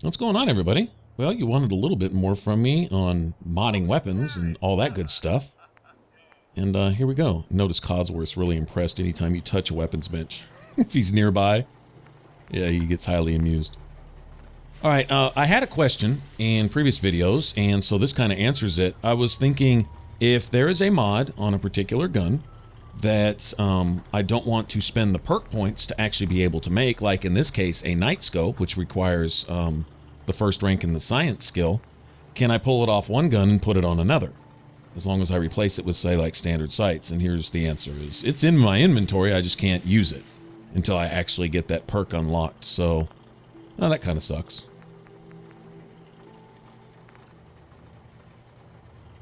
What's going on, everybody? Well, you wanted a little bit more from me on modding weapons and all that good stuff. And here we go. Notice Codsworth's really impressed anytime you touch a weapons bench. If he's nearby, yeah, he gets highly amused. All right, I had a question in previous videos, and so this kind of answers it. I was thinking if there is a mod on a particular gun that I don't want to spend the perk points to actually be able to make, like in this case, a night scope, which requires the first rank in the science skill, can I pull it off one gun and put it on another? As long as I replace it with, say, like standard sights. And here's the answer is it's in my inventory, I just can't use it until I actually get that perk unlocked. So, well, that kind of sucks.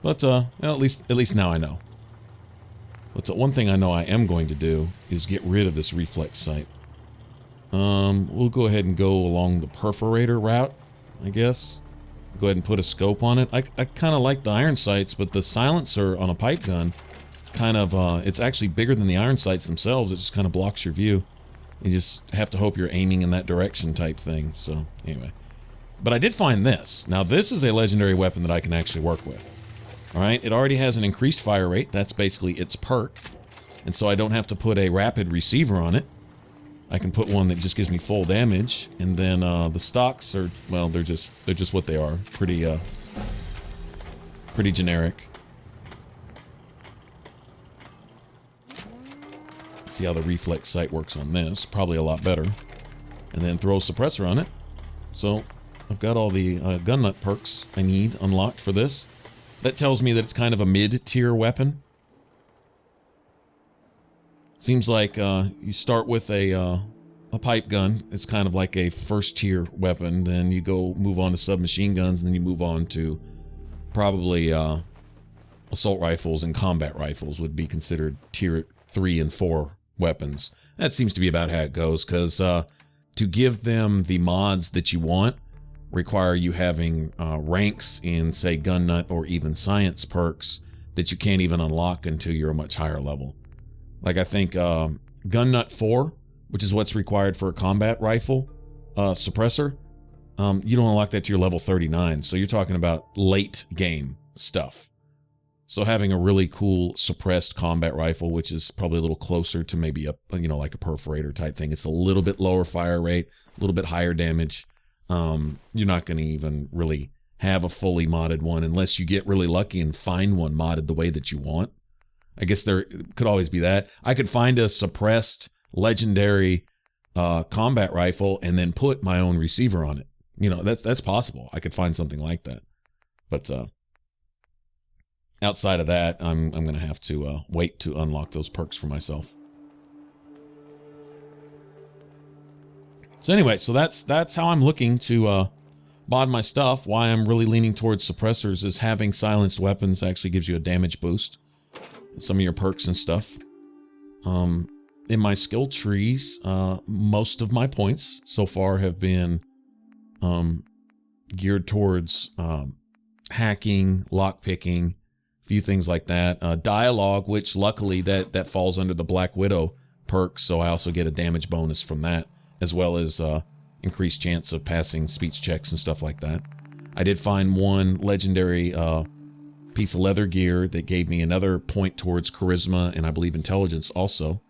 But well, at least now I know. But one thing I know I am going to do is get rid of this reflex sight. We'll go ahead and go along the perforator route, I guess. Go ahead and put a scope on it. I kind of like the iron sights, but the silencer on a pipe gun kind of, it's actually bigger than the iron sights themselves. It just kind of blocks your view. You just have to hope you're aiming in that direction type thing. So, anyway. But I did find this. Now, this is a legendary weapon that I can actually work with. Alright, it already has an increased fire rate. That's basically its perk. And so I don't have to put a rapid receiver on it. I can put one that just gives me full damage. And then the stocks are, well, they're just what they are. Pretty generic. See how the reflex sight works on this. Probably a lot better. And then throw a suppressor on it. So I've got all the gun nut perks I need unlocked for this. That tells me that it's kind of a mid-tier weapon. Seems like you start with a pipe gun. It's kind of like a first-tier weapon. Then you go move on to submachine guns, and then you move on to probably assault rifles and combat rifles would be considered tier 3 and 4 weapons. That seems to be about how it goes, because to give them the mods that you want require you having ranks in, say, gun nut or even science perks that you can't even unlock until you're a much higher level. Like, I think gun nut 4, which is what's required for a combat rifle suppressor, you don't unlock that to your level 39. So you're talking about late game stuff. So having a really cool suppressed combat rifle, which is probably a little closer to maybe a, you know, like a perforator type thing. It's a little bit lower fire rate, a little bit higher damage. You're not going to even really have a fully modded one unless you get really lucky and find one modded the way that you want. I guess there could always be that. I could find a suppressed legendary combat rifle and then put my own receiver on it. You know, that's possible. I could find something like that. But outside of that, I'm going to have to wait to unlock those perks for myself. So anyway, so that's how I'm looking to mod my stuff. Why I'm really leaning towards suppressors is having silenced weapons actually gives you a damage boost. Some of your perks and stuff. In my skill trees, most of my points so far have been geared towards hacking, lockpicking, a few things like that. Dialogue, which luckily that falls under the Black Widow perk, so I also get a damage bonus from that, as well as increased chance of passing speech checks and stuff like that. I did find one legendary piece of leather gear that gave me another point towards charisma and I believe intelligence also.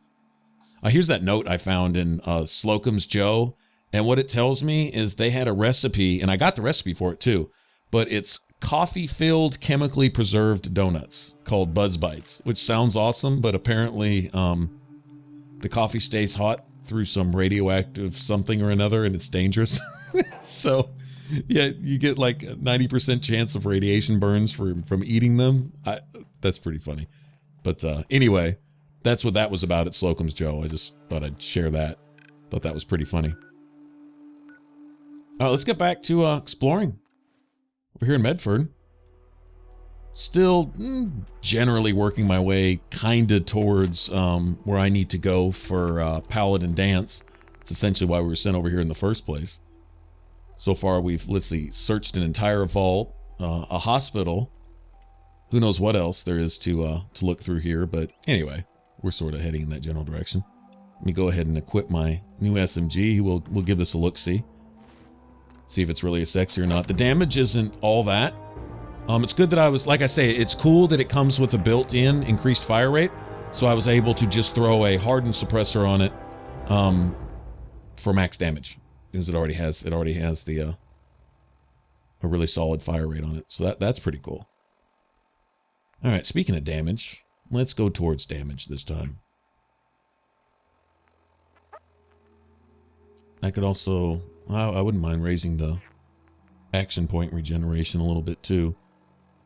Here's that note I found in Slocum's Joe, and what it tells me is they had a recipe, and I got the recipe for it too, but it's coffee-filled, chemically preserved donuts called Buzz Bites, which sounds awesome, but apparently the coffee stays hot through some radioactive something or another, and it's dangerous. So, yeah, you get like a 90% chance of radiation burns from eating them. That's pretty funny. But anyway, that's what that was about at Slocum's Joe. I just thought I'd share that. Thought that was pretty funny. Let's get back to exploring over here in Medford. Still generally working my way kind of towards where I need to go for Paladin Danse. It's essentially why we were sent over here in the first place. So far we've, let's see, searched an entire vault, a hospital. Who knows what else there is to look through here, but anyway, we're sort of heading in that general direction. Let me go ahead and equip my new SMG. We'll give this a look-see. See if it's really sexy or not. The damage isn't all that. It's good that I was, like I say, it's cool that it comes with a built-in increased fire rate. So I was able to just throw a hardened suppressor on it for max damage. Because it already has the a really solid fire rate on it. So that's pretty cool. Alright, speaking of damage, let's go towards damage this time. I could also, I wouldn't mind raising the action point regeneration a little bit too.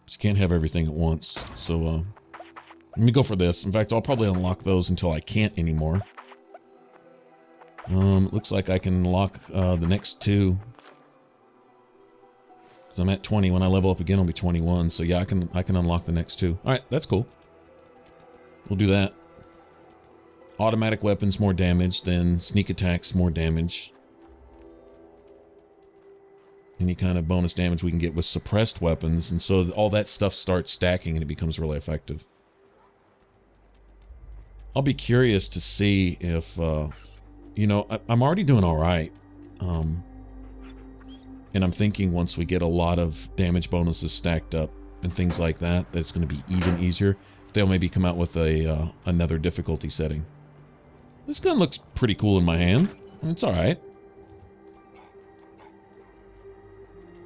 But you can't have everything at once. So let me go for this. In fact, I'll probably unlock those until I can't anymore. Looks like I can unlock the next two. So I'm at 20. When I level up again, I'll be 21. So yeah, I can unlock the next two. All right, that's cool. We'll do that. Automatic weapons, more damage. Then sneak attacks, more damage. Any kind of bonus damage we can get with suppressed weapons. And so all that stuff starts stacking and it becomes really effective. I'll be curious to see if, you know, I'm already doing all right. And I'm thinking once we get a lot of damage bonuses stacked up and things like that, that it's going to be even easier. They'll maybe come out with a another difficulty setting. This gun looks pretty cool in my hand. It's all right.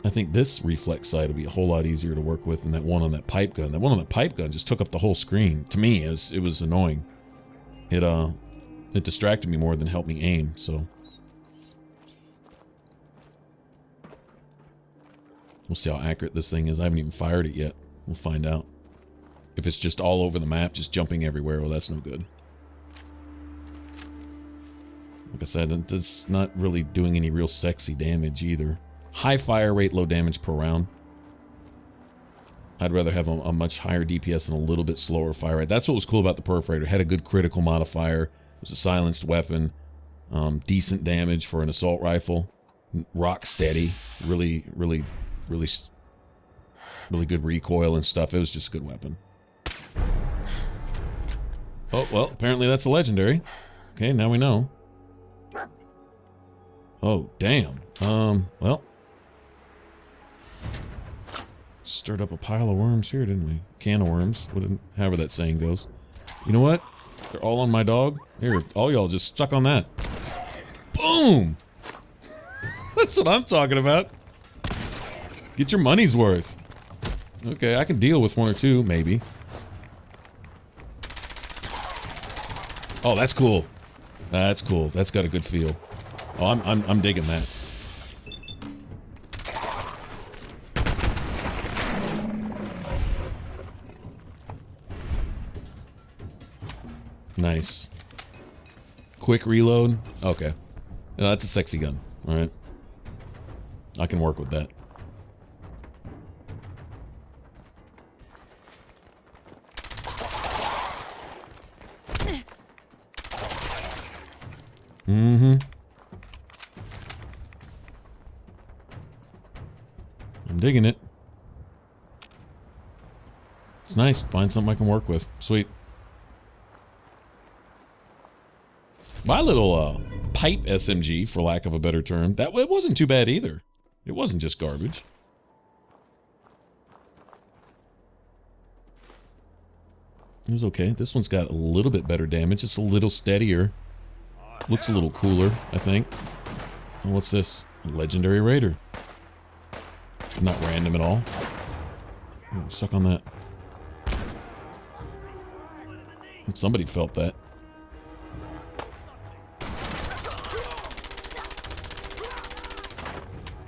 I think this reflex sight will be a whole lot easier to work with than that one on that pipe gun. That one on the pipe gun just took up the whole screen. To me, it was annoying. It distracted me more than helped me aim, so. We'll see how accurate this thing is. I haven't even fired it yet. We'll find out. If it's just all over the map, just jumping everywhere, well, that's no good. Like I said, it's not really doing any real sexy damage either. High fire rate, low damage per round. I'd rather have a much higher DPS and a little bit slower fire rate. That's what was cool about the Perforator. It had a good critical modifier. It was a silenced weapon. Decent damage for an assault rifle. Rock steady. Really good recoil and stuff. It was just a good weapon. Oh, well, apparently that's a legendary. Okay, now we know. Oh, damn. Well. Stirred up a pile of worms here, didn't we? Can of worms. However that saying goes. You know what? They're all on my dog. Here, all y'all just stuck on that. Boom! That's what I'm talking about. Get your money's worth. Okay, I can deal with one or two, maybe. Oh, that's cool. That's cool. That's got a good feel. Oh, I'm digging that. Nice. Quick reload. Okay. Yeah, that's a sexy gun. All right. I can work with that. Mm-hmm. I'm digging it. It's nice. Find something I can work with. Sweet. My little pipe SMG, for lack of a better term, it wasn't too bad either. It wasn't just garbage. It was okay. This one's got a little bit better damage. It's a little steadier. Looks a little cooler, I think. Oh, what's this? Legendary Raider. Not random at all. Oh, suck on that. Somebody felt that.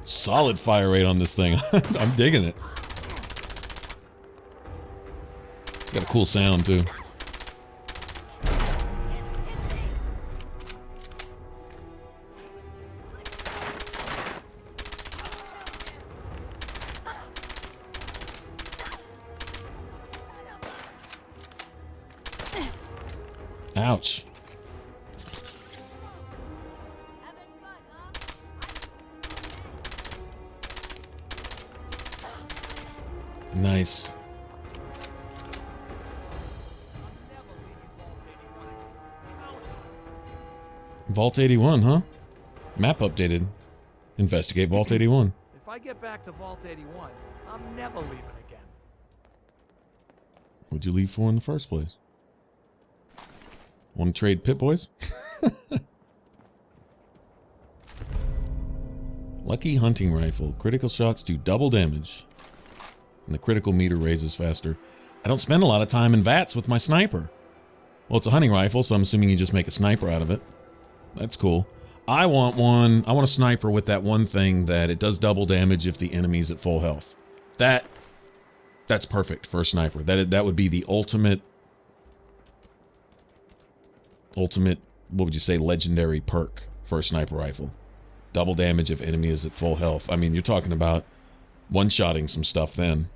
Solid fire rate on this thing. I'm digging it. It's got a cool sound too. Ouch. Nice. Vault 81, huh? Map updated. Investigate Vault 81. If I get back to Vault 81, I'm never leaving again. What'd you leave for in the first place? Want to trade Pit Boys? Lucky hunting rifle. Critical shots do double damage. And the critical meter raises faster. I don't spend a lot of time in VATS with my sniper. Well, it's a hunting rifle, so I'm assuming you just make a sniper out of it. That's cool. I want one. I want a sniper with that one thing that it does double damage if the enemy's at full health. That's perfect for a sniper. That would be the ultimate, what would you say, legendary perk for a sniper rifle. Double damage if enemy is at full health. I mean, you're talking about one-shotting some stuff then,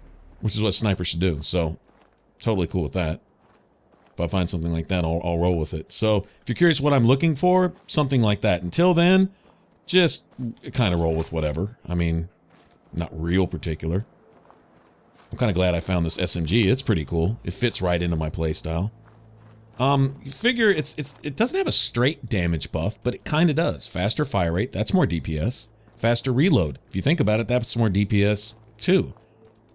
which is what snipers should do. So, totally cool with that. If I find something like that, I'll roll with it. So, if you're curious what I'm looking for, something like that. Until then, just kind of roll with whatever. I mean, not real particular. I'm kind of glad I found this SMG. It's pretty cool. It fits right into my playstyle. You figure it doesn't have a straight damage buff, but it kind of does. Faster fire rate, that's more DPS. Faster reload. If you think about it, that's more DPS too.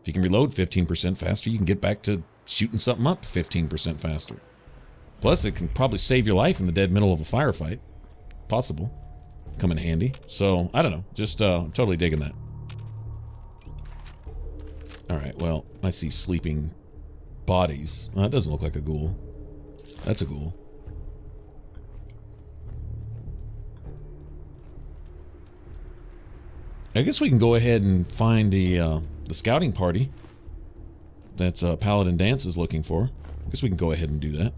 If you can reload 15% faster, you can get back to shooting something up 15% faster. Plus, it can probably save your life in the dead middle of a firefight. Possible. Come in handy. So, I don't know. Just totally digging that. Alright, well, I see sleeping bodies. That doesn't look like a ghoul. That's a ghoul. I guess we can go ahead and find the scouting party that Paladin Danse is looking for. I guess we can go ahead and do that.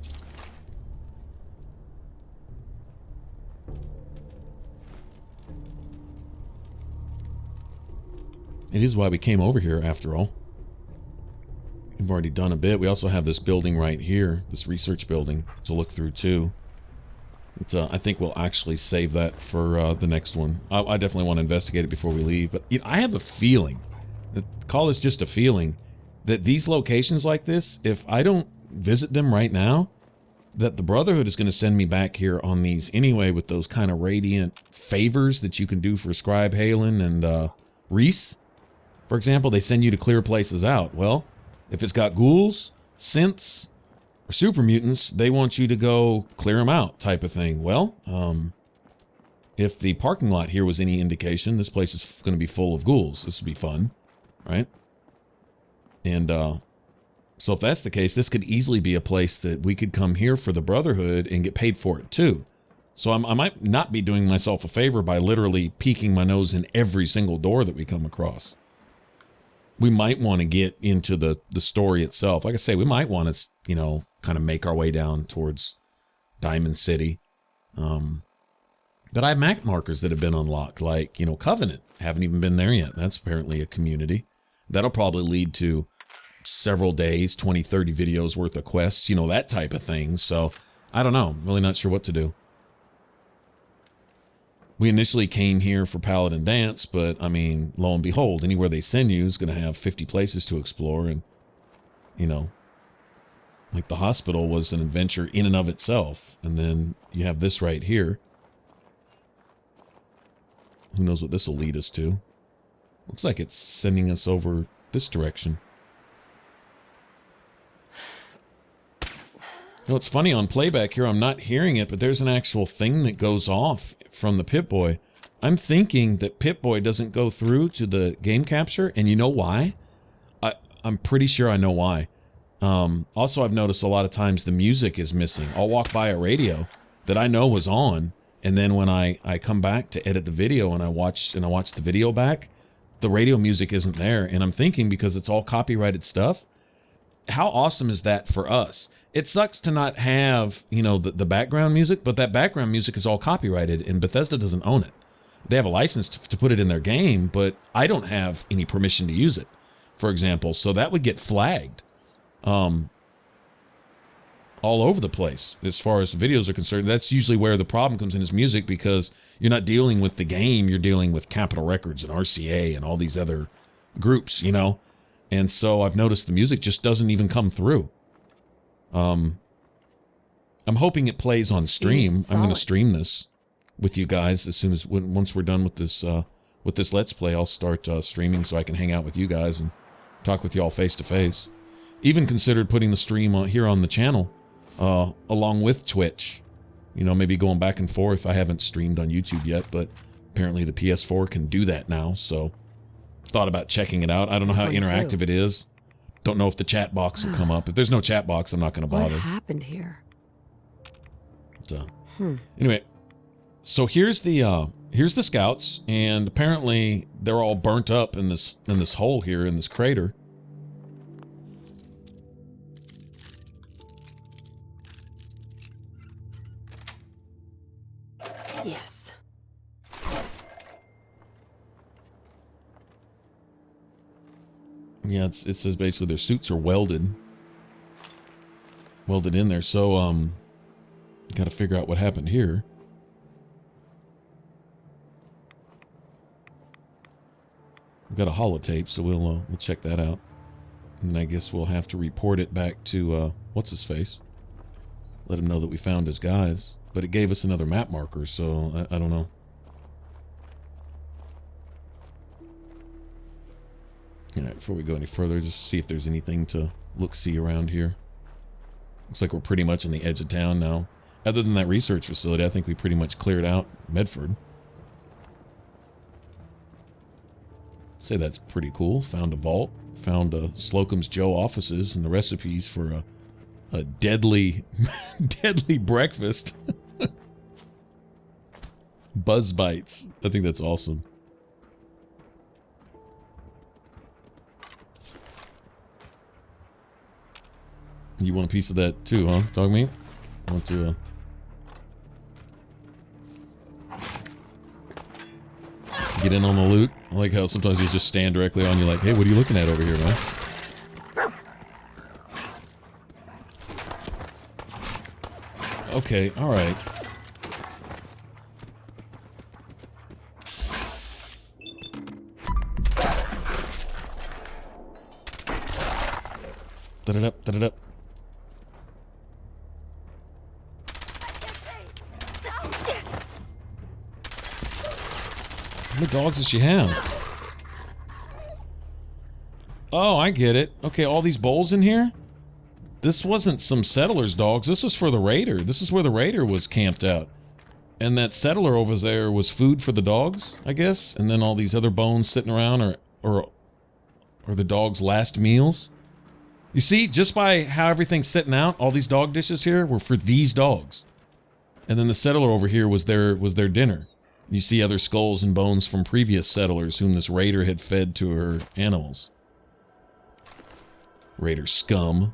It is why we came over here, after all. We've already done a bit. We also have this building right here, this research building, to look through too. It's, I think we'll actually save that for the next one. I definitely want to investigate it before we leave. But I have a feeling, call this just a feeling, that these locations like this, if I don't visit them right now, that the Brotherhood is going to send me back here on these anyway with those kind of radiant favors that you can do for Scribe Halen and Reese. For example, they send you to clear places out. Well, if it's got ghouls, synths, or super mutants, they want you to go clear them out type of thing. Well, if the parking lot here was any indication, this place is going to be full of ghouls. This would be fun, right? And so if that's the case, this could easily be a place that we could come here for the Brotherhood and get paid for it too. So I might not be doing myself a favor by literally peeking my nose in every single door that we come across. We might want to get into the story itself. Like I say, we might want to, you know, kind of make our way down towards Diamond City. But I have map markers that have been unlocked, like, you know, Covenant. Haven't even been there yet. That's apparently a community. That'll probably lead to several days, 20, 30 videos worth of quests, you know, that type of thing. So, I don't know. I'm really not sure what to do. We initially came here for Paladin Danse, but, I mean, lo and behold, anywhere they send you is going to have 50 places to explore, and, you know, like the hospital was an adventure in and of itself, and then you have this right here. Who knows what this will lead us to? Looks like it's sending us over this direction. You know, it's funny, on playback here, I'm not hearing it, but there's an actual thing that goes off from the Pip-Boy. I'm thinking that Pip-Boy doesn't go through to the game capture, and you know why? I'm pretty sure I know why. Also, I've noticed a lot of times the music is missing. I'll walk by a radio that I know was on, and then when I come back to edit the video and I watch the video back, the radio music isn't there, and I'm thinking because it's all copyrighted stuff, how awesome is that for us? It sucks to not have, you know, the background music, but that background music is all copyrighted, and Bethesda doesn't own it. They have a license to put it in their game, but I don't have any permission to use it, for example. So that would get flagged all over the place as far as the videos are concerned. That's usually where the problem comes in, is music, because you're not dealing with the game, you're dealing with Capitol Records and RCA and all these other groups, you know? And so I've noticed the music just doesn't even come through. I'm hoping it plays on stream. I'm going to stream this with you guys as soon as once we're done with this with this Let's Play, I'll start streaming so I can hang out with you guys and talk with y'all face to face. Even considered putting the stream here on the channel along with Twitch. You know, maybe going back and forth. I haven't streamed on YouTube yet, but apparently the PS4 can do that now, so thought about checking it out. I don't know how interactive it is. Don't know if the chat box will come up. If there's no chat box, I'm not going to bother. What happened here? So, anyway, so here's the scouts, and apparently they're all burnt up in this hole here in this crater. Yes. Yeah, it says basically their suits are welded in there. So got to figure out what happened here. We've got a holotape, so we'll check that out, and I guess we'll have to report it back to what's his face. Let him know that we found his guys, but it gave us another map marker, so I don't know. Alright, before we go any further, just see if there's anything to look-see around here. Looks like we're pretty much on the edge of town now. Other than that research facility, I think we pretty much cleared out Medford. Say that's pretty cool. Found a vault. Found Slocum's Joe offices and the recipes for a deadly, deadly breakfast. Buzz bites. I think that's awesome. You want a piece of that too, huh, dog meat? Want to get in on the loot? I like how sometimes you just stand directly on you like, hey, what are you looking at over here, man? Okay, alright. Da-da-dup, da-da-dup. How many dogs does she have? Oh, I get it. Okay, all these bowls in here? This wasn't some settler's dogs. This was for the raider. This is where the raider was camped out. And that settler over there was food for the dogs, I guess? And then all these other bones sitting around or the dog's last meals? You see, just by how everything's sitting out, all these dog dishes here were for these dogs. And then the settler over here was their dinner. You see other skulls and bones from previous settlers whom this raider had fed to her animals. Raider scum.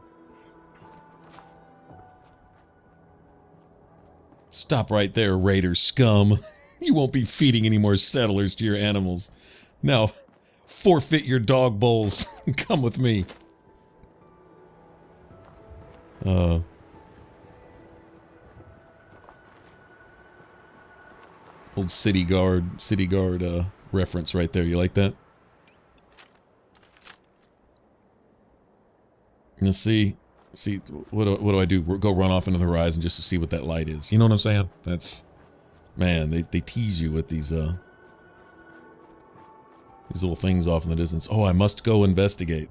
Stop right there, raider scum. You won't be feeding any more settlers to your animals. Now, forfeit your dog bowls. Come with me. Old city guard reference right there. You like that? Now see, what do I do? Go run off into the horizon just to see what that light is. You know what I'm saying? That's, man, they tease you with these little things off in the distance. Oh, I must go investigate.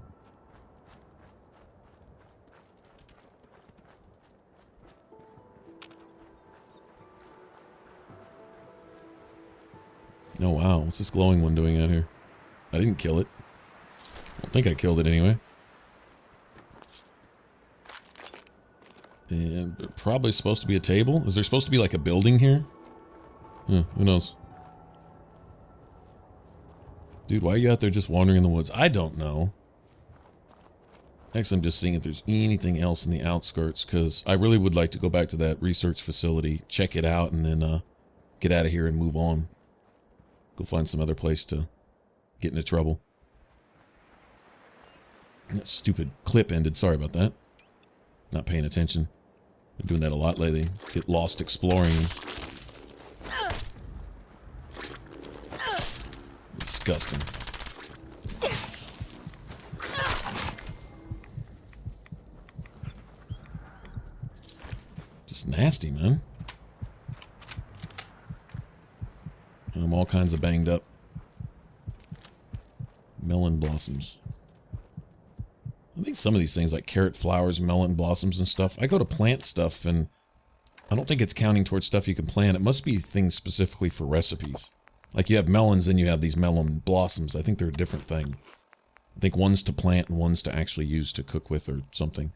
Oh wow, what's this glowing one doing out here? I didn't kill it. I don't think I killed it anyway. And probably supposed to be a table. Is there supposed to be like a building here? Who knows? Dude, why are you out there just wandering in the woods? I don't know. Next, I'm just seeing if there's anything else in the outskirts, because I really would like to go back to that research facility, check it out, and then get out of here and move on. Go find some other place to get into trouble. That stupid clip ended. Sorry about that. Not paying attention. Been doing that a lot lately. Get lost exploring. Disgusting. Just nasty, man. I'm all kinds of banged up. Melon blossoms. I think some of these things like carrot flowers, melon blossoms and stuff, I go to plant stuff and I don't think it's counting towards stuff you can plant. It must be things specifically for recipes. Like you have melons and you have these melon blossoms. I think they're a different thing. I think one's to plant and one's to actually use to cook with or something.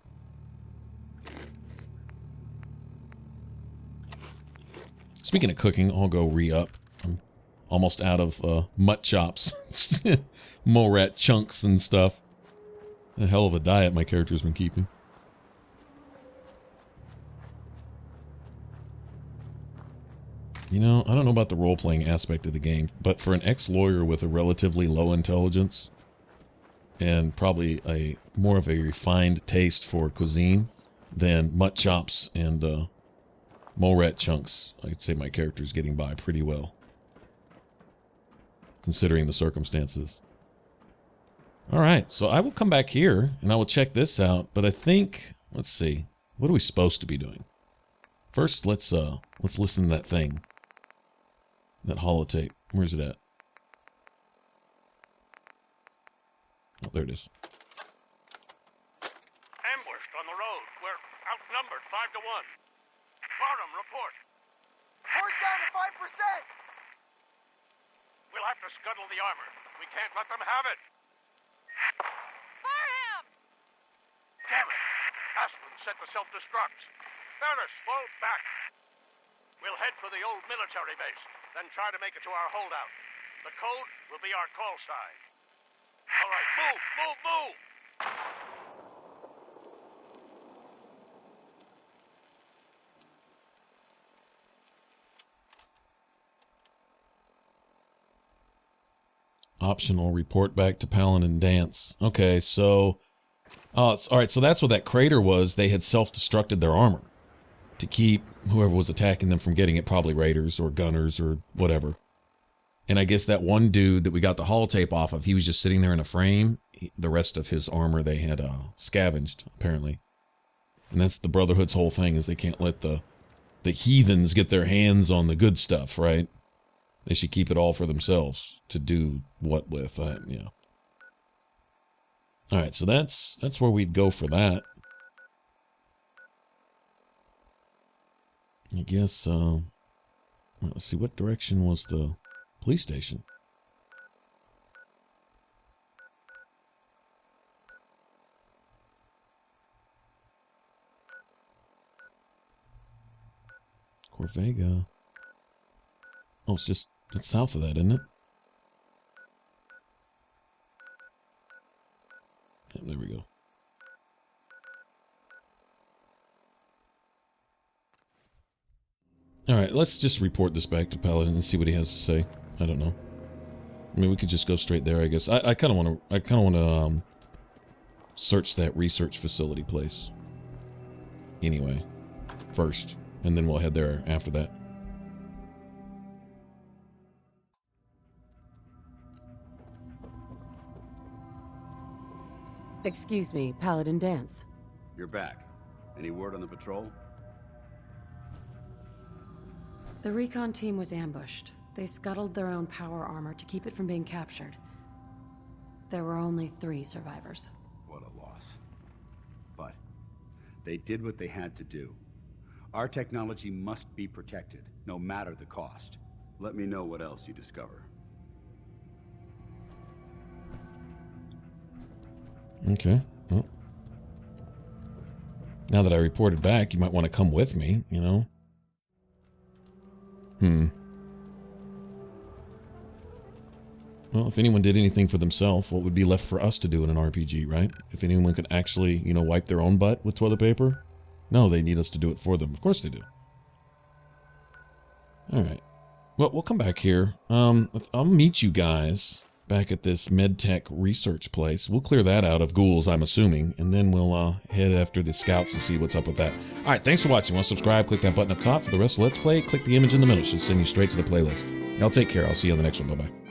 Speaking of cooking, I'll go re-up. I'm almost out of mutt chops, mole rat chunks and stuff. A hell of a diet my character's been keeping. You know, I don't know about the role-playing aspect of the game, but for an ex-lawyer with a relatively low intelligence and probably a more of a refined taste for cuisine than mutt chops and mole rat chunks, I'd say my character's getting by pretty well, considering the circumstances. Alright, so I will come back here, and I will check this out, but I think, let's see, what are we supposed to be doing? First, let's listen to that thing. That holotape. Where's it at? Oh, there it is. Ambushed on the road. We're outnumbered 5 to 1. Bottom, report. Force down to 5%! We'll have to scuttle the armor. We can't let them have it. Fire him! Damn it! Aslan set the self-destruct. Ferris, fall back. We'll head for the old military base, then try to make it to our holdout. The code will be our call sign. All right, move, move, move! Optional report back to Paladin and Danse. Okay, so... all right, so that's what that crater was. They had self-destructed their armor to keep whoever was attacking them from getting it, probably raiders or gunners or whatever. And I guess that one dude that we got the holotape off of, he was just sitting there in a frame. The rest of his armor they had scavenged, apparently. And that's the Brotherhood's whole thing, is they can't let the heathens get their hands on the good stuff, right? They should keep it all for themselves. To do what with? Yeah. Alright, so that's where we'd go for that. I guess, well, let's see, what direction was the police station? Corvega. Oh, it's south of that, isn't it? Yeah, there we go. Alright, let's just report this back to Paladin and see what he has to say. I don't know. I mean, we could just go straight there, I guess. I kind of want to, search that research facility place. Anyway, first. And then we'll head there after that. Excuse me, Paladin Danse. You're back. Any word on the patrol? The recon team was ambushed. They scuttled their own power armor to keep it from being captured. There were only 3 survivors. What a loss. But they did what they had to do. Our technology must be protected, no matter the cost. Let me know what else you discover. Okay. Well, now that I reported back, you might want to come with me, you know? Well, if anyone did anything for themselves, what would be left for us to do in an RPG, right? If anyone could actually, you know, wipe their own butt with toilet paper? No, they need us to do it for them. Of course they do. Alright. Well, we'll come back here. I'll meet you guys back at this medtech research place. We'll clear that out of ghouls, I'm assuming, and then we'll head after the scouts and see what's up with that. Alright, thanks for watching. Want to subscribe, click that button up top. For the rest of Let's Play, click the image in the middle. It should send you straight to the playlist. Y'all take care. I'll see you on the next one. Bye-bye.